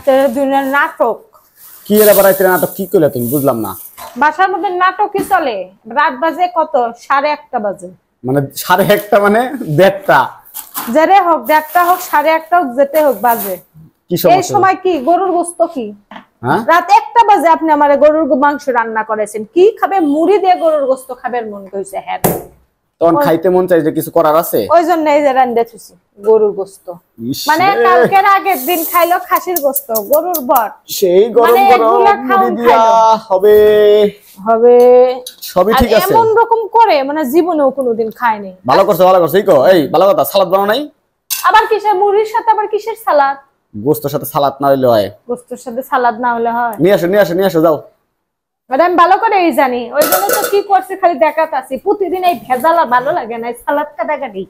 রাতের দিনের নাটক। কি এর আবার রাতের নাটক কি কইলা তুমি বুঝলাম না। বাসার মধ্যে নাটকই চলে। রাত বাজে কত 1:30 বাজে। মানে 1:30 মানে 1:30 যেরে হোক 1:30 হোক 1:30 হোক যেতে হোক বাজে। কি সমস্যা? এই সময় কি গরুর গোশত কি? হ্যাঁ রাত 1টা বাজে আপনি আমারে গরুর মাংস রান্না করেছেন। কি খাবে? মুড়ি দিয়ে গরুর গোশত খাবার মন কইছে। হ্যাঁ তখন খাইতে মন চাই যে কিছু করার আছে ওই জন্য এই যে রান্না দিতেছি গরুর গোশত। মানে কালকের আগের দিন খাইলো খাসির গোশত গরুর বট সেই গরম গরম মুড়ি দিয়া হবে হবে সবই ঠিক আছে। এমন রকম করে মানে জীবনেও কোনোদিন খায়নি। ভালো করছো এই কো এই ভালো কথা সালাদ বানাও নাই? আবার কিসের মুড়ির সাথে আবার কিসের সালাদ? গোশতের সাথে সালাদ না হইলে হয়? গোশতের সাথে সালাদ না হলে হয়? নিয়ে আসো যাও। ম্যাডাম ভালো করে এই জানি ওই জন্য তো কি করছে খালি দেখাতাছি প্রতিদিন এই ভেজাল আর ভালো লাগে না। সালাদ কাটাকাটি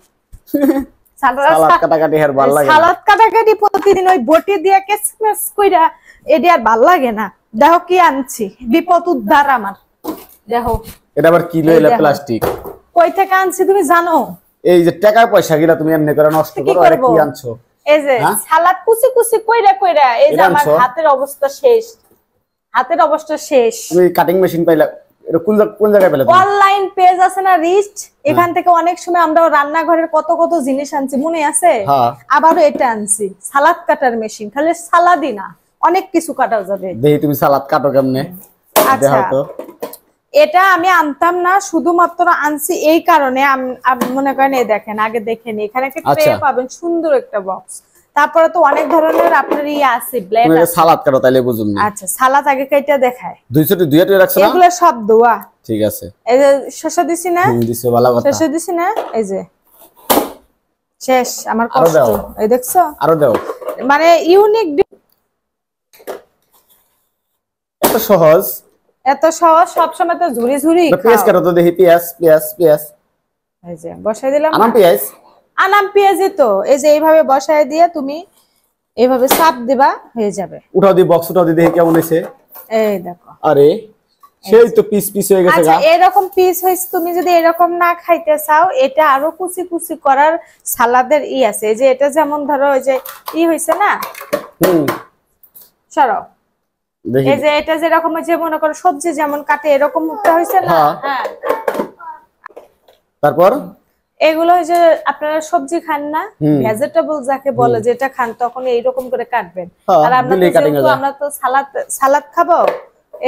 সালাদ কাটাকাটি আর ভালো লাগে না। সালাদ কাটাকাটি প্রতিদিন ওই বটি দিয়ে কেসমেস কইরা এডি আর ভালো লাগে না। দেখো কি আনছি বিপদ উদ্ধার আমার। দেখো এটা আবার কি লইলা প্লাস্টিক? কই থেকে আনছি তুমি জানো? এই যে টাকা পয়সা গিলা তুমি এমনি করে নষ্ট করো আর কি আনছো? এই যে সালাদ কুচি কুচি কইরা এই যে আমার হাতের অবস্থা শেষ। হাতের অবস্থা শেষ। তুমি কাটিং মেশিন পাইলা? এটা কোন জায়গায় পেলে? অনলাইন পেজ আছে না রিস্ট, এখান থেকে অনেক সময় আমরা রান্নাঘরের কত কত জিনিস আনছি মনে আছে? আবারও এটা আনছি সালাদ কাটার মেশিন। খালি সালাদই না অনেক কিছু কাটা যাবে। দেখি তুমি সালাদ কাটো কেমনে। আচ্ছা এটা আমি আনতাম না, শুধুমাত্র আনছি এই কারণে মনে করেন এই দেখেন আগে দেখেন এখানে একটা ট্রে পাবেন সুন্দর একটা বক্স। তারপরে তো অনেক ধরনের আপনার আছে ব্লেড আছে। সালাদ কাটো তাইলে বুঝুন না। আচ্ছা সালাদ আগে কাইটা দেখায়। 200 রাখছ না? এগুলো সব দোয়া। ঠিক আছে। এই যে শসা দিছি না? দিছো ভালো কথা। শসা দিছি না? এই যে শেষ আমার কষ্ট। এই দেখছো? আরো দাও। মানে ইউনিক এত সহজ সব সময় তো ঝুরি ঝুরি খাও। পেঁয়াজ কাটো তো দেখি পেঁয়াজ। এই যে বসাই দিলাম। আনাম পেঁয়াজই তো এই যে এইভাবে বসায় দিয়ে তুমি এইভাবে চাপ দিবা হয়ে যাবে। উঠাও দি বক্স উঠাও দি দেখি কেমন হইছে। এই দেখো। আরে সেই তো পিস হয়ে গেছে। আচ্ছা এরকম পিস হইছে। তুমি যদি এরকম না খাইতে চাও এটা আরো কুচি কুচি করার সালাদের আছে। এই যে এটা যেমন ধরো ওই যে হইছে না? সরাও। এই যে এটা যেরকম যে মনে করো সবজি যেমন কাটে এরকম মুখটা হইছে না? হ্যাঁ। তারপর এগুলো যে আপনারা সবজি খান না, ভেজিটেবল যাকে বলে যেটা খান তখন এইরকম করে কাটবেন। আর আমরা তো সালাদ খাবো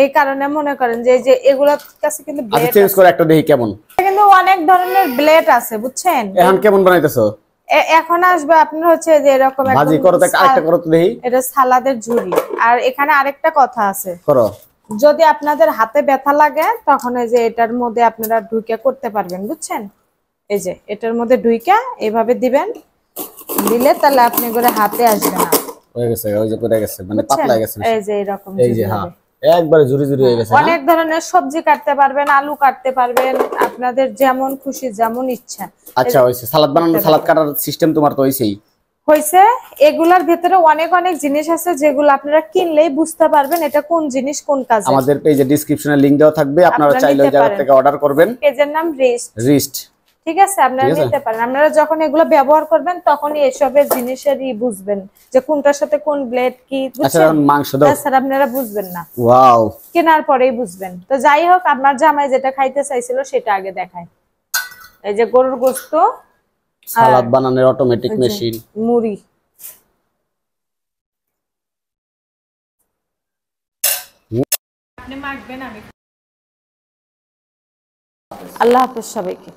এই কারণে মনে করেন যে এগুলোর কাছে কিন্তু ব্লেড চেঞ্জ করে একটা দেখি কেমন। কিন্তু অনেক ধরনের ব্লেড আছে বুঝছেন। এখন কেমন বানাইতেছো? এখন আসবে আপনার হচ্ছে যে এরকম একটা ভাজি করতে আরেকটা করো তো দেখি। এটা সালাদের ঝুরি। আর এখানে আরেকটা কথা আছে। করো। যদি আপনাদের হাতে ব্যথা লাগে তখন এই যে এটার মধ্যে আপনারা ঢুকে করতে পারবেন বুঝছেন। এই যে এটার মধ্যে ঢুইকা এইভাবে দিবেন, দিলে তাহলে আপনি করে হাতে আসবে না। হয়ে গেছে ওই যে পড়ে গেছে মানে পাতলা গেছে। এই যে এরকম এই যে হ্যাঁ একবারে ঝুরি হয়ে গেছে। অনেক ধরনের সবজি কাটতে পারবেন, আলু কাটতে পারবেন, আপনাদের যেমন খুশি যেমন ইচ্ছা। আচ্ছা হইছে সালাদ বানানো সালাদ কাটার সিস্টেম তোমার তো হইছেই। হইছে এগুলার ভিতরে অনেক জিনিস আছে যেগুলো আপনারা কিনলেই বুঝতে পারবেন এটা কোন জিনিস কোন কাজে। আমাদের পেজে ডেসক্রিপশনে লিংক দেওয়া থাকবে, আপনারা চাইলে ওই জায়গা থেকে অর্ডার করবেন। পেজের নাম রিস্ট। ঠিক আছে আপনারা নিতে পারেন। আপনারা যখন এগুলো ব্যবহার করবেন তখনই এসবের জিনিসেরই বুঝবেন যে কোনটার সাথে কোন ব্লেড কি। আচ্ছা মাংস দাও স্যার আপনারা বুঝবেন না। ওয়াও কেনার পরেই বুঝবেন। তো যাই হোক আপনার জামাই যেটা খাইতে চাইছিল সেটা আগে দেখায়। এই যে গরুর গোশত সালাদ বানানোর অটোমেটিক মেশিন মুড়ি। আপনি মাখবেন আমি। আল্লাহ হাফেজ সবাইকে।